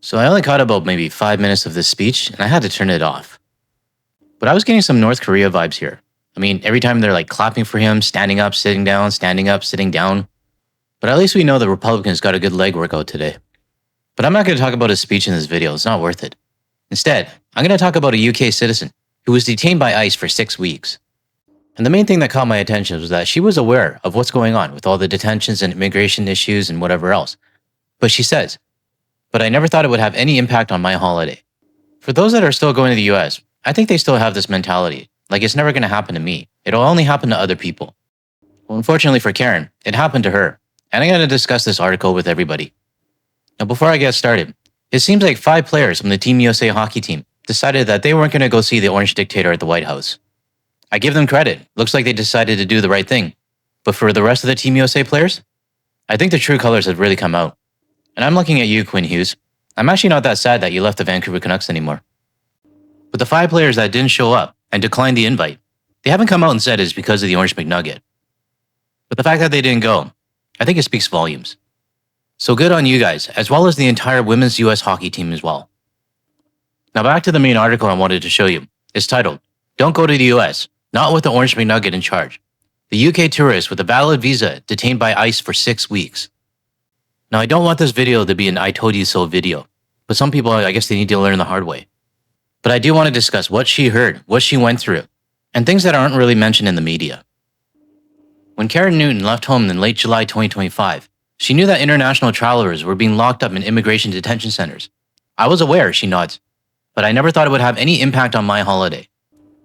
So I only caught about maybe 5 minutes of this speech and I had to turn it off. But I was getting some North Korea vibes here. I mean, every time they're like clapping for him, standing up, sitting down, standing up, sitting down. But at least we know the Republicans got a good leg workout today. But I'm not going to talk about his speech in this video, it's not worth it. Instead, I'm going to talk about a UK citizen who was detained by ICE for 6 weeks. And the main thing that caught my attention was that she was aware of what's going on with all the detentions and immigration issues and whatever else. But she says, "But I never thought it would have any impact on my holiday." For those that are still going to the US, I think they still have this mentality, like it's never going to happen to me. It'll only happen to other people. Well, unfortunately for Karen, it happened to her. And I'm going to discuss this article with everybody. Now, before I get started, it seems like 5 players from the Team USA hockey team decided that they weren't going to go see the orange dictator at the White House. I give them credit. Looks like they decided to do the right thing. But for the rest of the Team USA players, I think the true colors have really come out. And I'm looking at you, Quinn Hughes. I'm actually not that sad that you left the Vancouver Canucks anymore. But the 5 players that didn't show up and declined the invite, they haven't come out and said it's because of the Orange McNugget. But the fact that they didn't go, I think it speaks volumes. So good on you guys, as well as the entire women's US hockey team as well. Now back to the main article I wanted to show you. It's titled, "Don't Go to the US, Not with the Orange McNugget in Charge. The UK tourist with a valid visa detained by ICE for 6 weeks." Now I don't want this video to be an I told you so video, but some people, I guess they need to learn the hard way. But I do want to discuss what she heard, what she went through, and things that aren't really mentioned in the media. When Karen Newton left home in late July 2025, she knew that international travelers were being locked up in immigration detention centers. "I was aware," she nods, "but I never thought it would have any impact on my holiday."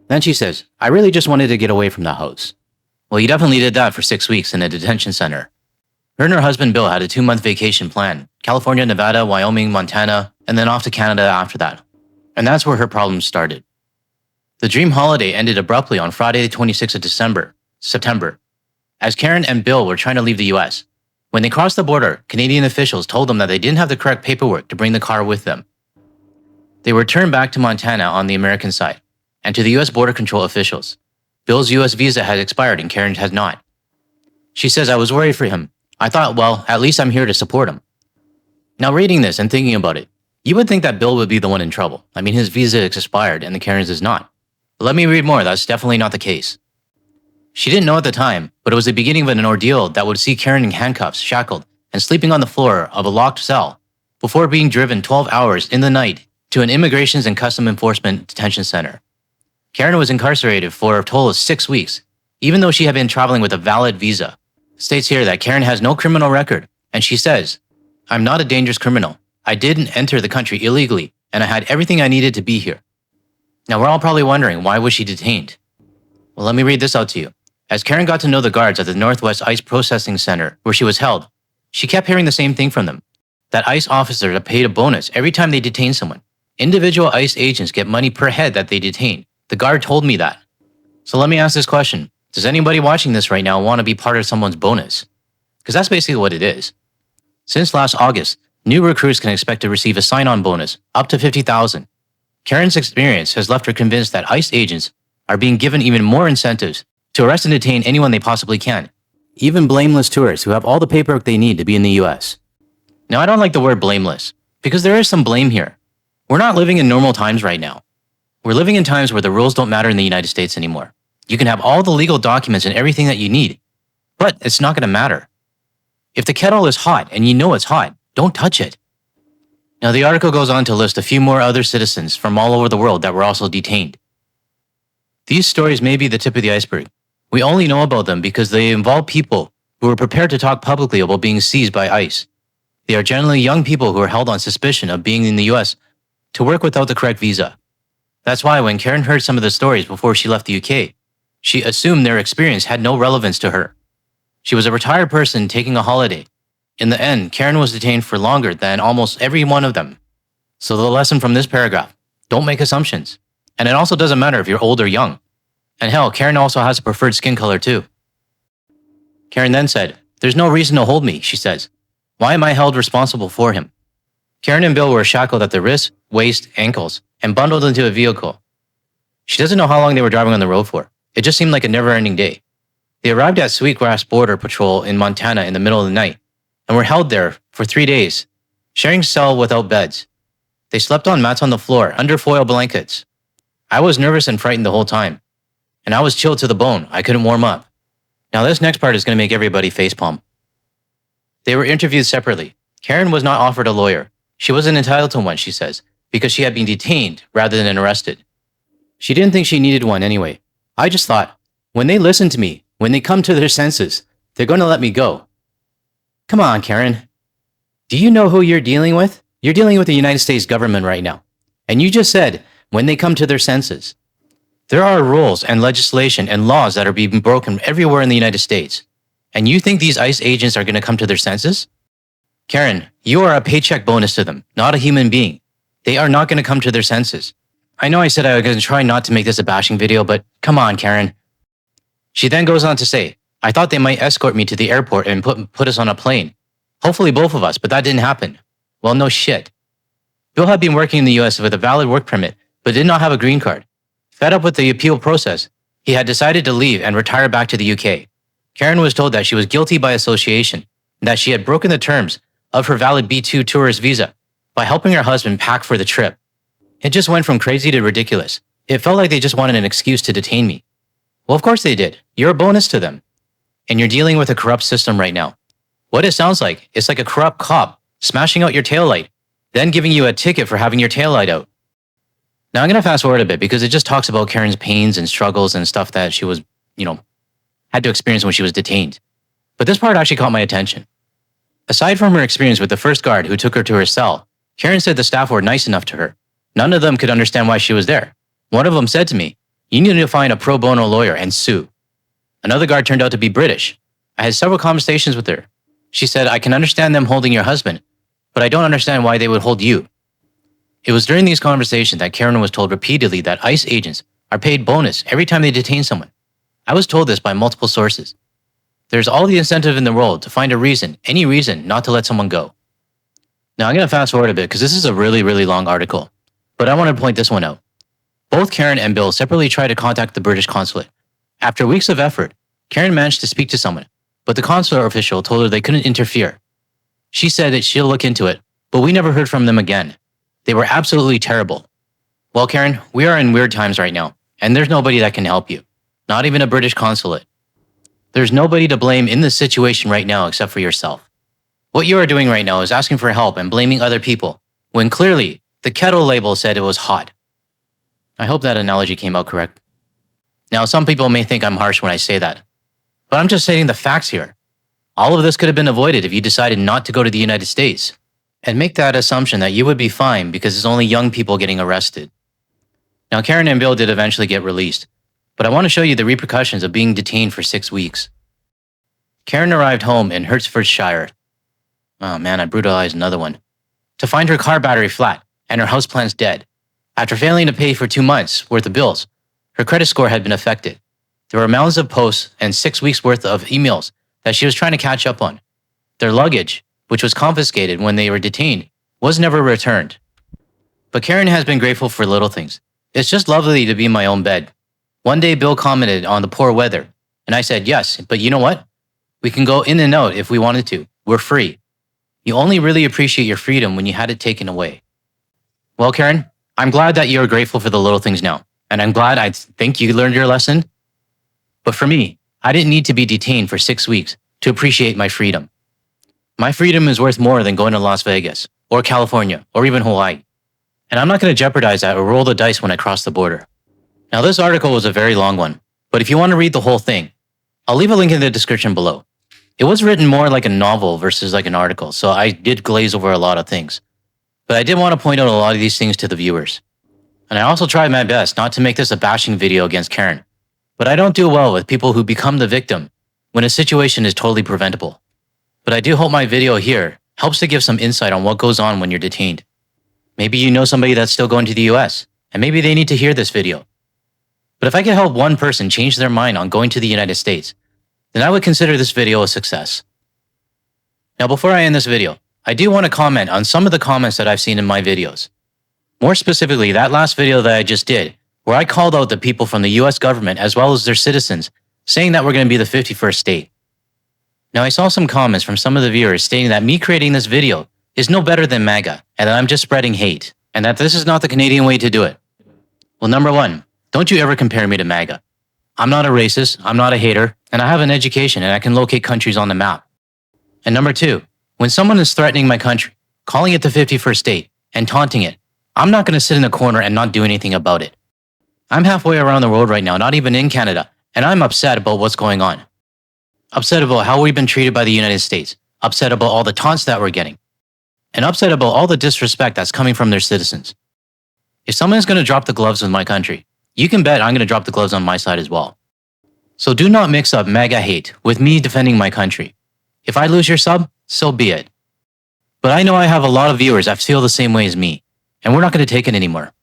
Then she says, "I really just wanted to get away from the house." Well, you definitely did that for 6 weeks in a detention center. Her and her husband Bill had a 2-month vacation plan: California, Nevada, Wyoming, Montana, and then off to Canada after that. And that's where her problems started. The dream holiday ended abruptly on Friday the 26th of September, as Karen and Bill were trying to leave the US. When they crossed the border, Canadian officials told them that they didn't have the correct paperwork to bring the car with them. They were turned back to Montana on the American side, and to the US Border Control officials. Bill's US visa had expired and Karen had not. She says, "I was worried for him. I thought, well, at least I'm here to support him." Now reading this and thinking about it, you would think that Bill would be the one in trouble. I mean, his visa is expired and the Karen's is not. But let me read more, that's definitely not the case. She didn't know at the time, but it was the beginning of an ordeal that would see Karen in handcuffs, shackled, and sleeping on the floor of a locked cell before being driven 12 hours in the night to an Immigrations and Custom Enforcement detention center. Karen was incarcerated for a total of 6 weeks, even though she had been traveling with a valid visa. It states here that Karen has no criminal record, and she says, "I'm not a dangerous criminal. I didn't enter the country illegally, and I had everything I needed to be here." Now we're all probably wondering, why was she detained? Well, let me read this out to you. As Karen got to know the guards at the Northwest ICE Processing Center where she was held, she kept hearing the same thing from them, that ICE officers are paid a bonus every time they detain someone. Individual ICE agents get money per head that they detain. The guard told me that. So let me ask this question. Does anybody watching this right now want to be part of someone's bonus? Because that's basically what it is. Since last August, new recruits can expect to receive a sign-on bonus, up to $50,000. Karen's experience has left her convinced that ICE agents are being given even more incentives to arrest and detain anyone they possibly can, even blameless tourists who have all the paperwork they need to be in the US. Now, I don't like the word blameless, because there is some blame here. We're not living in normal times right now. We're living in times where the rules don't matter in the United States anymore. You can have all the legal documents and everything that you need, but it's not going to matter. If the kettle is hot and you know it's hot, don't touch it. Now, the article goes on to list a few more other citizens from all over the world that were also detained. These stories may be the tip of the iceberg. We only know about them because they involve people who are prepared to talk publicly about being seized by ICE. They are generally young people who are held on suspicion of being in the US to work without the correct visa. That's why when Karen heard some of the stories before she left the UK, she assumed their experience had no relevance to her. She was a retired person taking a holiday. In the end, Karen was detained for longer than almost every one of them. So the lesson from this paragraph, don't make assumptions. And it also doesn't matter if you're old or young. And hell, Karen also has a preferred skin color too. Karen then said, "There's no reason to hold me," she says. "Why am I held responsible for him?" Karen and Bill were shackled at the wrists, waist, ankles, and bundled into a vehicle. She doesn't know how long they were driving on the road for. It just seemed like a never-ending day. They arrived at Sweetgrass Border Patrol in Montana in the middle of the night, and were held there for 3 days, sharing a cell without beds. They slept on mats on the floor, under foil blankets. I was nervous and frightened the whole time. And I was chilled to the bone. I couldn't warm up. Now this next part is going to make everybody facepalm. They were interviewed separately. Karen was not offered a lawyer. She wasn't entitled to one, she says, because she had been detained rather than arrested. She didn't think she needed one anyway. I just thought, when they listen to me, when they come to their senses, they're going to let me go. Come on, Karen. Do you know who you're dealing with? You're dealing with the United States government right now. And you just said, when they come to their senses. There are rules and legislation and laws that are being broken everywhere in the United States. And you think these ICE agents are going to come to their senses? Karen, you are a paycheck bonus to them, not a human being. They are not going to come to their senses. I know I said I was going to try not to make this a bashing video, but come on, Karen. She then goes on to say, I thought they might escort me to the airport and put us on a plane. Hopefully both of us, but that didn't happen. Well, no shit. Bill had been working in the US with a valid work permit, but did not have a green card. Fed up with the appeal process, he had decided to leave and retire back to the UK. Karen was told that she was guilty by association and that she had broken the terms of her valid B2 tourist visa by helping her husband pack for the trip. It just went from crazy to ridiculous. It felt like they just wanted an excuse to detain me. Well, of course they did. You're a bonus to them. And you're dealing with a corrupt system right now. What it sounds like, it's like a corrupt cop smashing out your taillight, then giving you a ticket for having your taillight out. Now I'm going to fast forward a bit because it just talks about Karen's pains and struggles and stuff that she was, had to experience when she was detained. But this part actually caught my attention. Aside from her experience with the first guard who took her to her cell, Karen said the staff were nice enough to her. None of them could understand why she was there. One of them said to me, you need to find a pro bono lawyer and sue. Another guard turned out to be British. I had several conversations with her. She said, I can understand them holding your husband, but I don't understand why they would hold you. It was during these conversations that Karen was told repeatedly that ICE agents are paid bonus every time they detain someone. I was told this by multiple sources. There's all the incentive in the world to find a reason, any reason, not to let someone go. Now I'm going to fast forward a bit because this is a really, really long article, but I want to point this one out. Both Karen and Bill separately tried to contact the British consulate. After weeks of effort, Karen managed to speak to someone, but the consular official told her they couldn't interfere. She said that she'll look into it, but we never heard from them again. They were absolutely terrible. Well, Karen, we are in weird times right now, and there's nobody that can help you. Not even a British consulate. There's nobody to blame in this situation right now except for yourself. What you are doing right now is asking for help and blaming other people, when clearly the kettle label said it was hot. I hope that analogy came out correct. Now, some people may think I'm harsh when I say that, but I'm just stating the facts here. All of this could have been avoided if you decided not to go to the United States and make that assumption that you would be fine because it's only young people getting arrested. Now, Karen and Bill did eventually get released, but I want to show you the repercussions of being detained for 6 weeks. Karen arrived home in Hertfordshire. Oh man, I brutalized another one. To find her car battery flat and her houseplants dead. After failing to pay for 2 months' worth of bills, her credit score had been affected. There were mountains of posts and 6 weeks' worth of emails that she was trying to catch up on. Their luggage, which was confiscated when they were detained, was never returned. But Karen has been grateful for little things. It's just lovely to be in my own bed. One day Bill commented on the poor weather, and I said yes, but you know what? We can go in and out if we wanted to. We're free. You only really appreciate your freedom when you had it taken away. Well, Karen, I'm glad that you're grateful for the little things now, and I'm glad I think you learned your lesson. But for me, I didn't need to be detained for 6 weeks to appreciate my freedom. My freedom is worth more than going to Las Vegas, or California, or even Hawaii. And I'm not going to jeopardize that or roll the dice when I cross the border. Now, this article was a very long one, but if you want to read the whole thing, I'll leave a link in the description below. It was written more like a novel versus like an article, so I did glaze over a lot of things. But I did want to point out a lot of these things to the viewers. And I also tried my best not to make this a bashing video against Karen. But I don't do well with people who become the victim when a situation is totally preventable. But I do hope my video here helps to give some insight on what goes on when you're detained. Maybe you know somebody that's still going to the US, and maybe they need to hear this video. But if I could help one person change their mind on going to the United States, then I would consider this video a success. Now, before I end this video, I do want to comment on some of the comments that I've seen in my videos. More specifically, that last video that I just did, where I called out the people from the US government as well as their citizens, saying that we're going to be the 51st state. Now, I saw some comments from some of the viewers stating that me creating this video is no better than MAGA and that I'm just spreading hate. and that this is not the Canadian way to do it. Well, number one, don't you ever compare me to MAGA. I'm not a racist, I'm not a hater, and I have an education and I can locate countries on the map. And number two, when someone is threatening my country, calling it the 51st state, and taunting it, I'm not going to sit in a corner and not do anything about it. I'm halfway around the world right now, not even in Canada, and I'm upset about what's going on. Upset about how we've been treated by the United States, upset about all the taunts that we're getting, and upset about all the disrespect that's coming from their citizens. If someone is going to drop the gloves with my country, you can bet I'm going to drop the gloves on my side as well. So do not mix up MAGA hate with me defending my country. If I lose your sub, so be it. But I know I have a lot of viewers that feel the same way as me, and we're not going to take it anymore.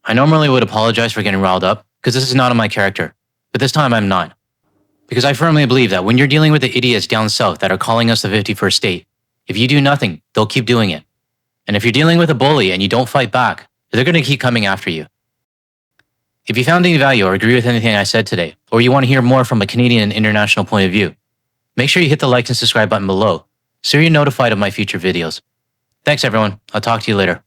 I normally would apologize for getting riled up, because this is not in my character, but this time I'm not. Because I firmly believe that when you're dealing with the idiots down south that are calling us the 51st state, if you do nothing, they'll keep doing it. And if you're dealing with a bully and you don't fight back, they're going to keep coming after you. If you found any value or agree with anything I said today, or you want to hear more from a Canadian and international point of view, make sure you hit the like and subscribe button below so you're notified of my future videos. Thanks everyone. I'll talk to you later.